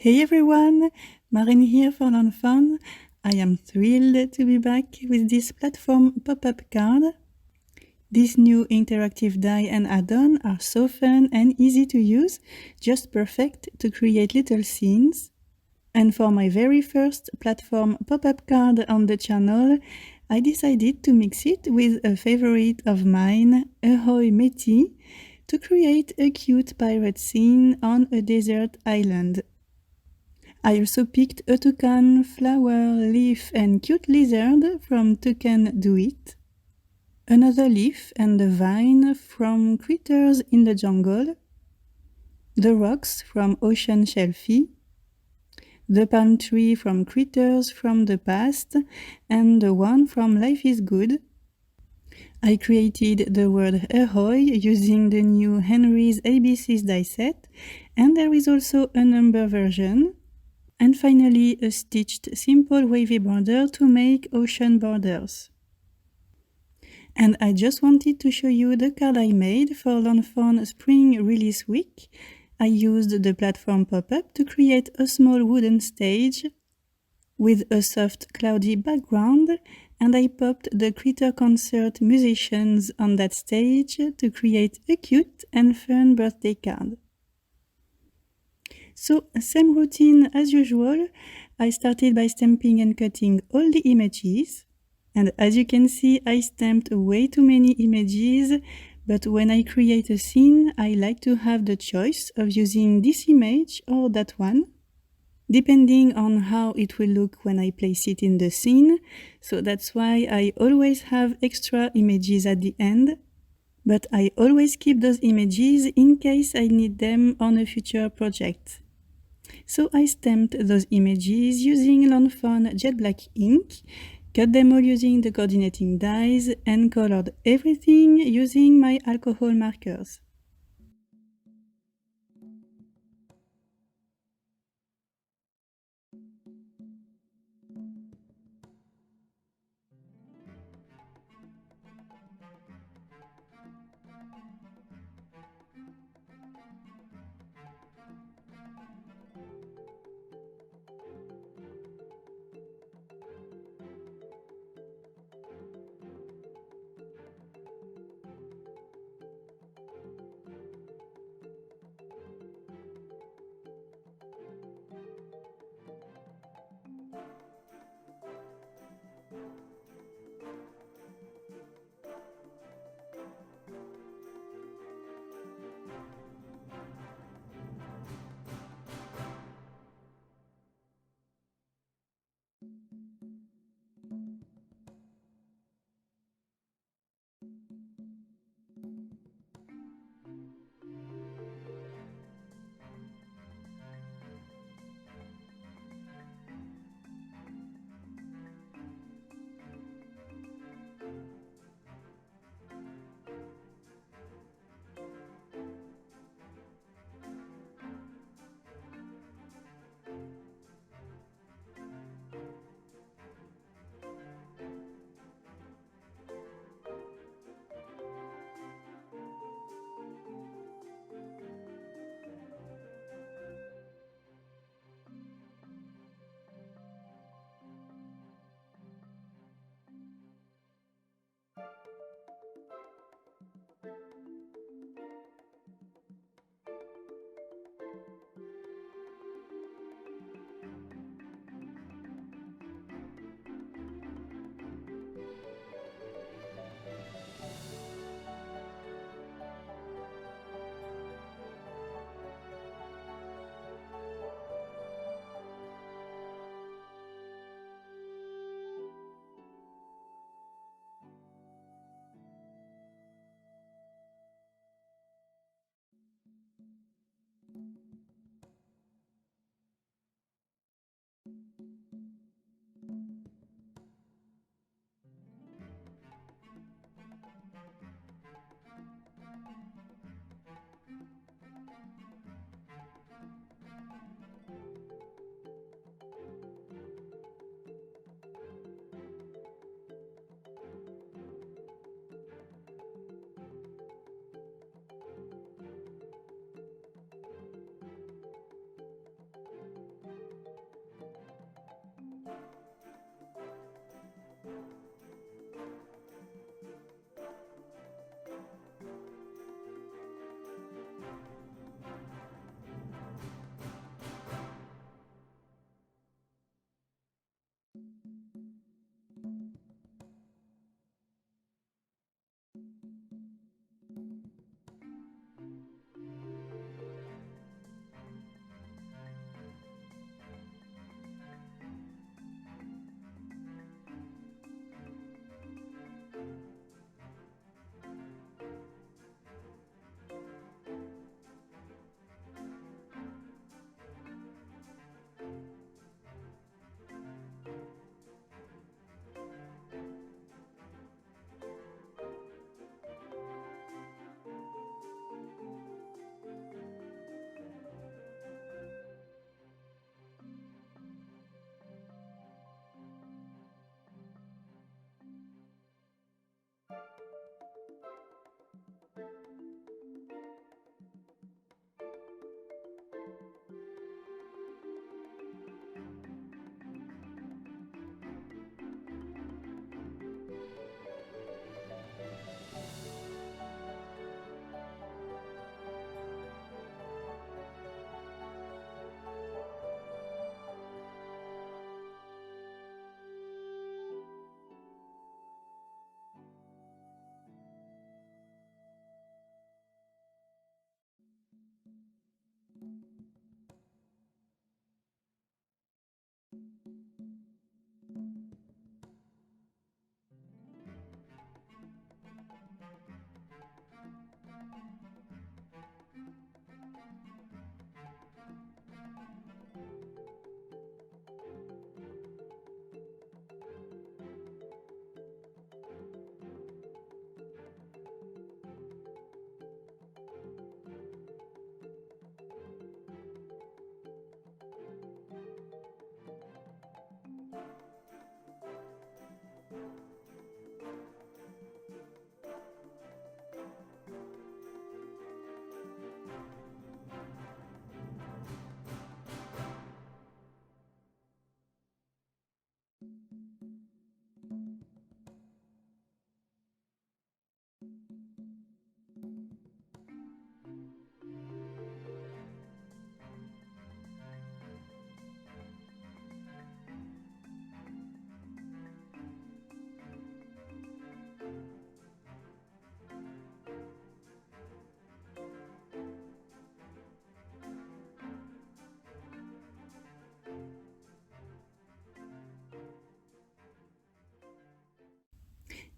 Hey everyone, Marin here for lawnfawn. I am thrilled to be back with this platform pop-up card. These new interactive die and add-on are so fun and easy to use, just perfect to create little scenes. And for my very first platform pop-up card on the channel, I decided to mix it with a favorite of mine, Ahoy Matey, to create a cute pirate scene on a desert island. I also picked a toucan, flower, leaf and cute lizard from Toucan Do It, another leaf and a vine from Critters in the Jungle, the rocks from Ocean Shell-fie, the palm tree from Critters from the Past, and the one from Life is Good. I created the word Ahoy using the new Henry's ABCs die set, and there is also a number version. And finally, a stitched simple wavy border to make ocean borders. And I just wanted to show you the card I made for lawnfawn Spring Release Week. I used the platform pop-up to create a small wooden stage with a soft cloudy background, and I popped the Critter Concert musicians on that stage to create a cute and fun birthday card. So, same routine as usual. I started by stamping and cutting all the images. And as you can see, I stamped way too many images, but when I create a scene, I like to have the choice of using this image or that one, depending on how it will look when I place it in the scene. So that's why I always have extra images at the end. But I always keep those images in case I need them on a future project. So I stamped those images using lawnfawn jet black ink, cut them all using the coordinating dies, and colored everything using my alcohol markers.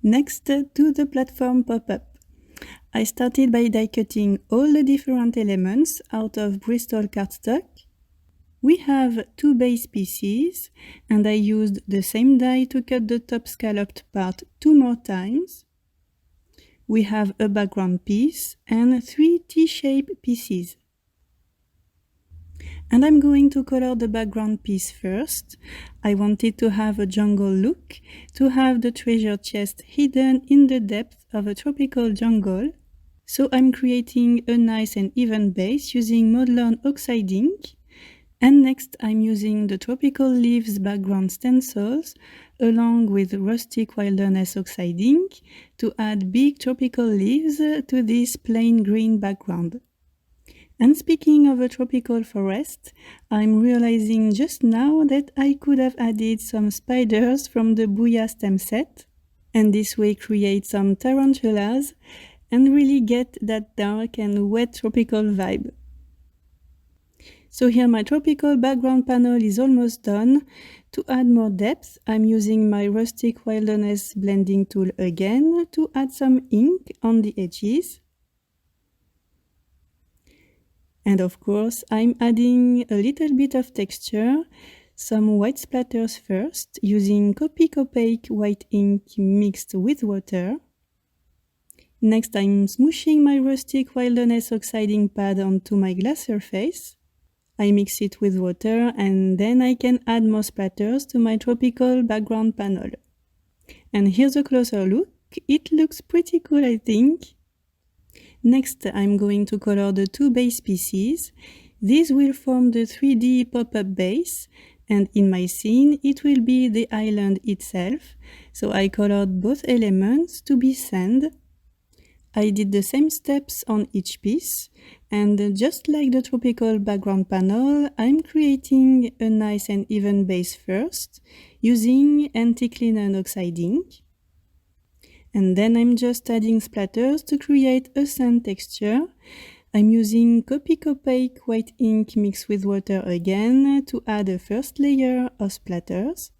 Next, to the platform pop-up. I started by die cutting all the different elements out of Bristol cardstock. We have 2 base pieces, and I used the same die to cut the top scalloped part 2 more times. We have a background piece and 3 T-shaped pieces. And I'm going to color the background piece first. I wanted to have a jungle look, to have the treasure chest hidden in the depth of a tropical jungle. So I'm creating a nice and even base using mowed lawn oxide ink. And next I'm using the tropical leaves background stencils along with rustic wilderness oxide ink to add big tropical leaves to this plain green background. And speaking of a tropical forest, I'm realizing just now that I could have added some spiders from the Booyah stem set, and this way create some tarantulas and really get that dark and wet tropical vibe. So here my tropical background panel is almost done. To add more depth, I'm using my rustic wilderness blending tool again to add some ink on the edges. And of course, I'm adding a little bit of texture, some white splatters first, using Copic opaque white ink mixed with water. Next, I'm smooshing my rustic wilderness oxiding pad onto my glass surface. I mix it with water and then I can add more splatters to my tropical background panel. And here's a closer look. It looks pretty cool, I think. Next, I'm going to color the 2 base pieces. These will form the 3D pop-up base, and in my scene, it will be the island itself. So I colored both elements to be sand. I did the same steps on each piece, and just like the tropical background panel, I'm creating a nice and even base first, using antique linen oxide ink. And then I'm just adding splatters to create a sand texture. I'm using Copic opaque white ink mixed with water again to add a first layer of splatters.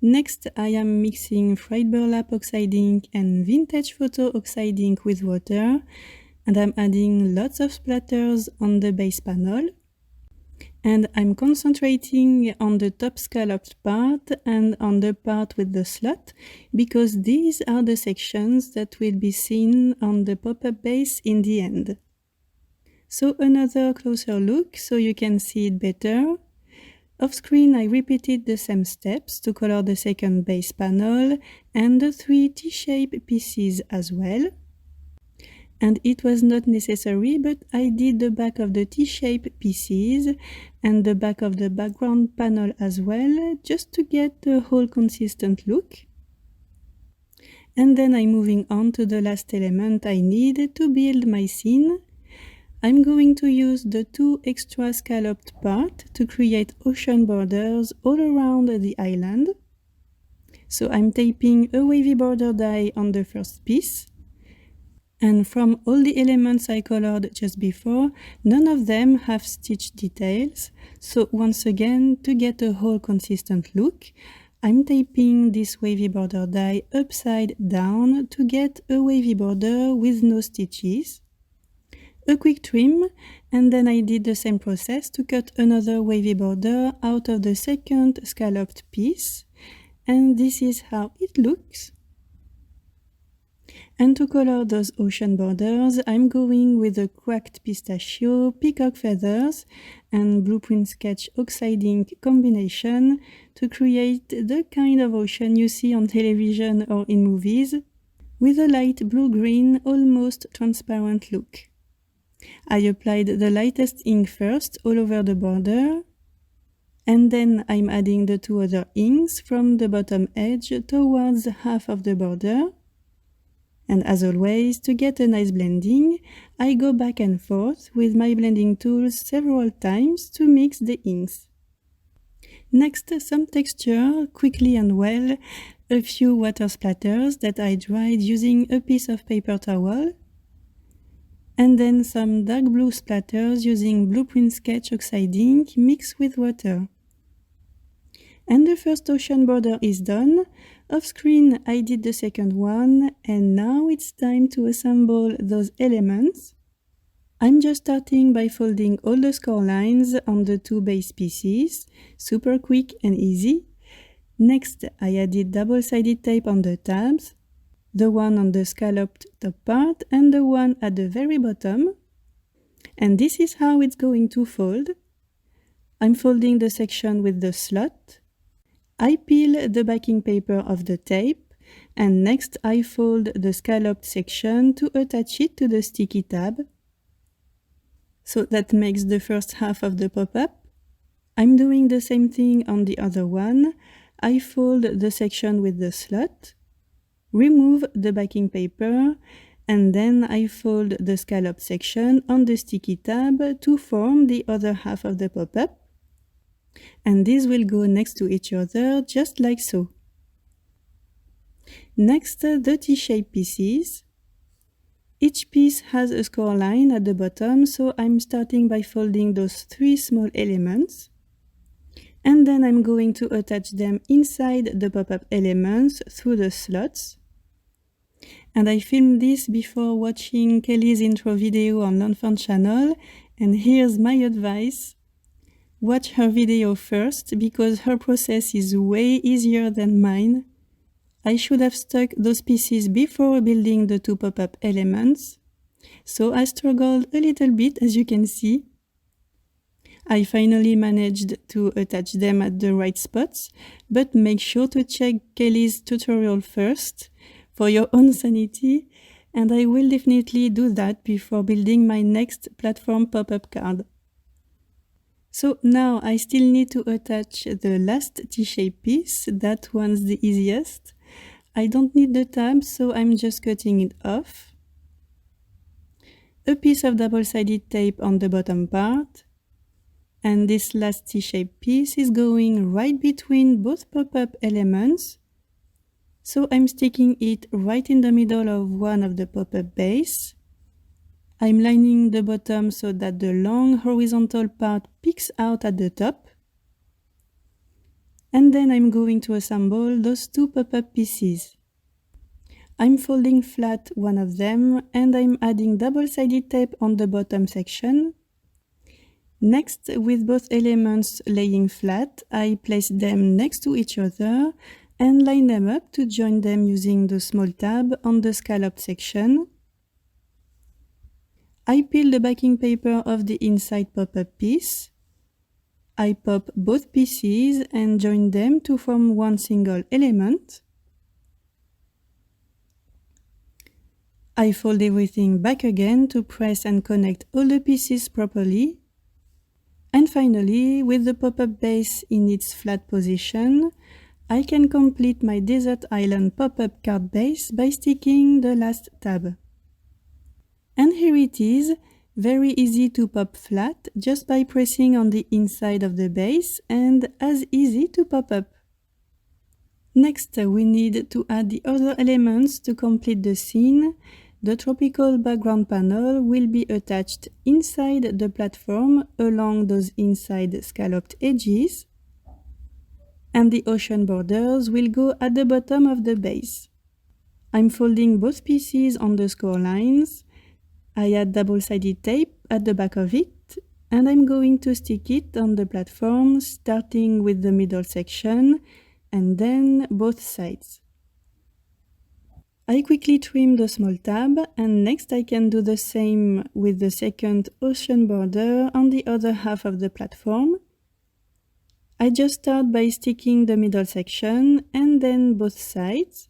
Next, I am mixing fried burlap oxide ink and vintage photo oxide ink with water, and I'm adding lots of splatters on the base panel. And I'm concentrating on the top scalloped part and on the part with the slot, because these are the sections that will be seen on the pop-up base in the end. So another closer look so you can see it better. Off screen, I repeated the same steps to color the second base panel and the 3 T-shaped pieces as well. And it was not necessary, but I did the back of the T-shaped pieces and the back of the background panel as well, just to get the whole consistent look. And then I'm moving on to the last element I need to build my scene. I'm going to use the 2 extra scalloped parts to create ocean borders all around the island. So I'm taping a wavy border die on the first piece. And from all the elements I colored just before, none of them have stitch details. So once again, to get a whole consistent look, I'm taping this wavy border die upside down to get a wavy border with no stitches. A quick trim, and then I did the same process to cut another wavy border out of the second scalloped piece. And this is how it looks. And to color those ocean borders, I'm going with the cracked pistachio, peacock feathers, and blueprint sketch oxide ink combination to create the kind of ocean you see on television or in movies, with a light blue-green, almost transparent look. I applied the lightest ink first all over the border, and then I'm adding the 2 other inks from the bottom edge towards half of the border. And as always, to get a nice blending, I go back and forth with my blending tools several times to mix the inks. Next, some texture, quickly and well, a few water splatters that I dried using a piece of paper towel, and then some dark blue splatters using Blueprint Sketch Oxide ink mixed with water. And the first ocean border is done. Off screen I did the second one, and now it's time to assemble those elements. I'm just starting by folding all the score lines on the two base pieces, super quick and easy. Next, I added double-sided tape on the tabs, the one on the scalloped top part and the one at the very bottom. And this is how it's going to fold. I'm folding the section with the slot. I peel the backing paper of the tape, and next I fold the scalloped section to attach it to the sticky tab. So that makes the first half of the pop-up. I'm doing the same thing on the other one. I fold the section with the slot, remove the backing paper, and then I fold the scalloped section on the sticky tab to form the other half of the pop-up. And these will go next to each other just like so. Next, the T-shaped pieces. Each piece has a score line at the bottom, so I'm starting by folding those three small elements. And then I'm going to attach them inside the pop-up elements through the slots. And I filmed this before watching Kelly's intro video on lawnfawn channel, and here's my advice. Watch her video first, because her process is way easier than mine. I should have stuck those pieces before building the two pop-up elements, so I struggled a little bit, as you can see. I finally managed to attach them at the right spots, but make sure to check Kelly's tutorial first for your own sanity, and I will definitely do that before building my next platform pop-up card. So now I still need to attach the last T-shaped piece. That one's the easiest. I don't need the tab, so I'm just cutting it off. A piece of double-sided tape on the bottom part. And this last T-shaped piece is going right between both pop-up elements. So I'm sticking it right in the middle of one of the pop-up base. I'm lining the bottom so that the long horizontal part peeks out at the top. And then I'm going to assemble those two pop-up pieces. I'm folding flat one of them, and I'm adding double-sided tape on the bottom section. Next, with both elements laying flat, I place them next to each other and line them up to join them using the small tab on the scalloped section. I peel the backing paper of the inside pop-up piece. I pop both pieces and join them to form one single element. I fold everything back again to press and connect all the pieces properly. And finally, with the pop-up base in its flat position, I can complete my desert island pop-up card base by sticking the last tab. And here it is, very easy to pop flat just by pressing on the inside of the base, and as easy to pop up. Next, we need to add the other elements to complete the scene. The tropical background panel will be attached inside the platform along those inside scalloped edges, and the ocean borders will go at the bottom of the base. I'm folding both pieces on the score lines. I add double-sided tape at the back of it, and I'm going to stick it on the platform, starting with the middle section and then both sides. I quickly trim the small tab, and next I can do the same with the second ocean border on the other half of the platform. I just start by sticking the middle section and then both sides,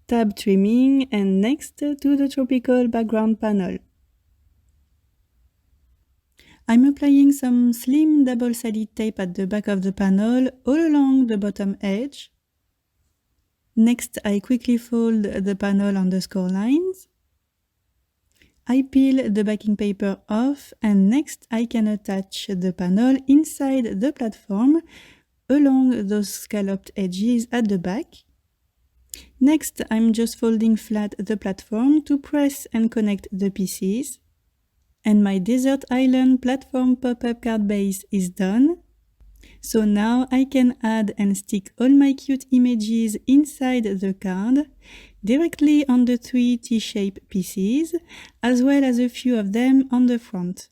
tab trimming, and next to the tropical background panel. I'm applying some slim double-sided tape at the back of the panel all along the bottom edge. Next, I quickly fold the panel on the score lines. I peel the backing paper off, and next I can attach the panel inside the platform along those scalloped edges at the back. Next, I'm just folding flat the platform to press and connect the pieces. And my desert island platform pop-up card base is done. So now I can add and stick all my cute images inside the card, directly on the 3 T-shaped pieces, as well as a few of them on the front.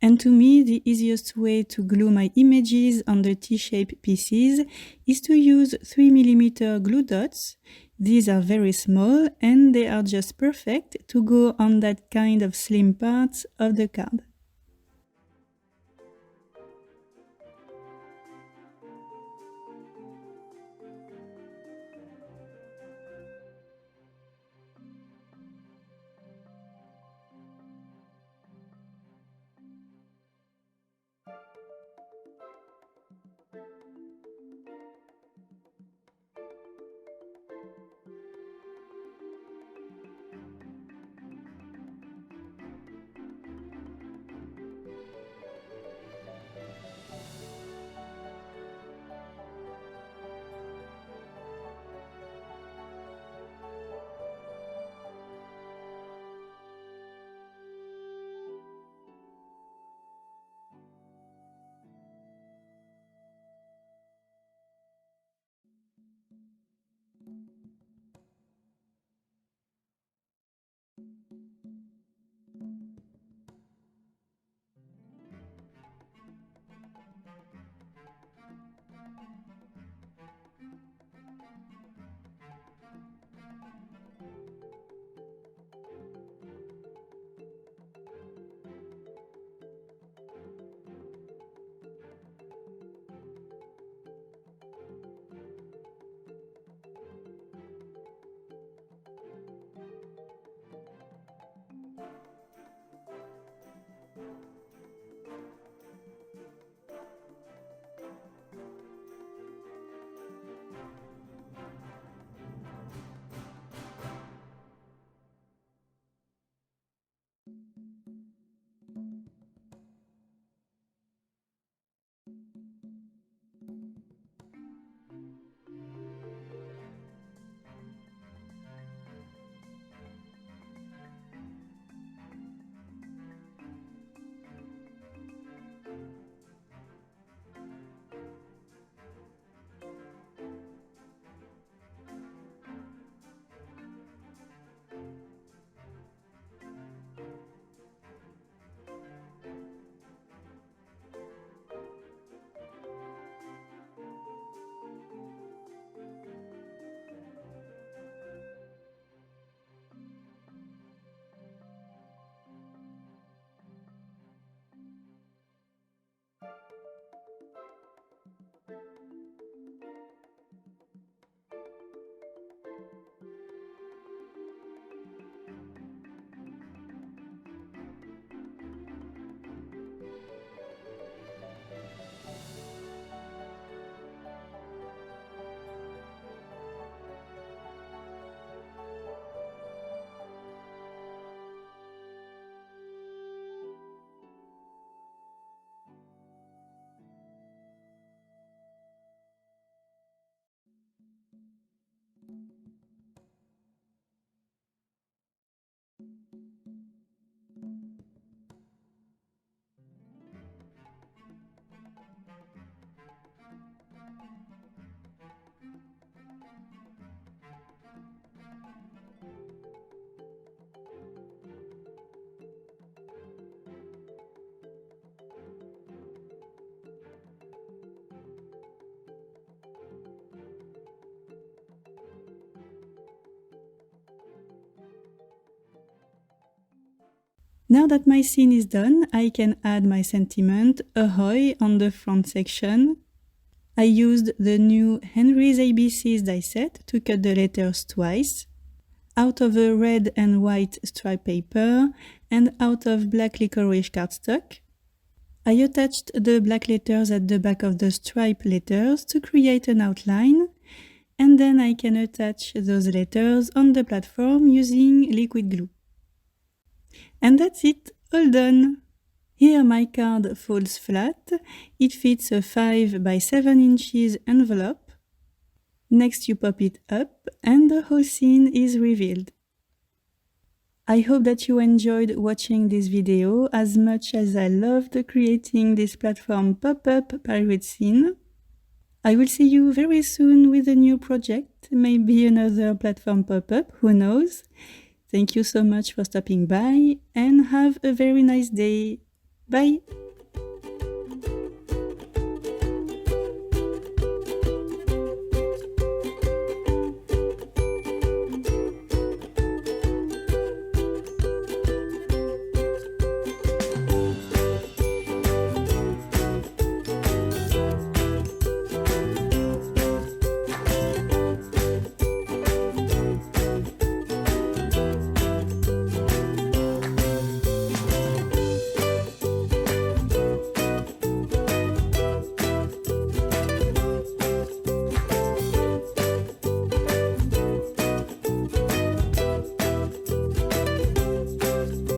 And to me, the easiest way to glue my images on the T-shaped pieces is to use 3mm glue dots. These are very small and they are just perfect to go on that kind of slim part of the card. Now that my scene is done, I can add my sentiment, Ahoy, on the front section. I used the new Henry's ABCs die set to cut the letters twice, out of a red and white stripe paper and out of black licorice cardstock. I attached the black letters at the back of the stripe letters to create an outline, and then I can attach those letters on the platform using liquid glue. And that's it, all done! Here my card folds flat. It fits a 5 by 7 inches envelope. Next you pop it up and the whole scene is revealed. I hope that you enjoyed watching this video as much as I loved creating this platform pop-up pirate scene. I will see you very soon with a new project, maybe another platform pop-up, who knows. Thank you so much for stopping by and have a very nice day. Bye!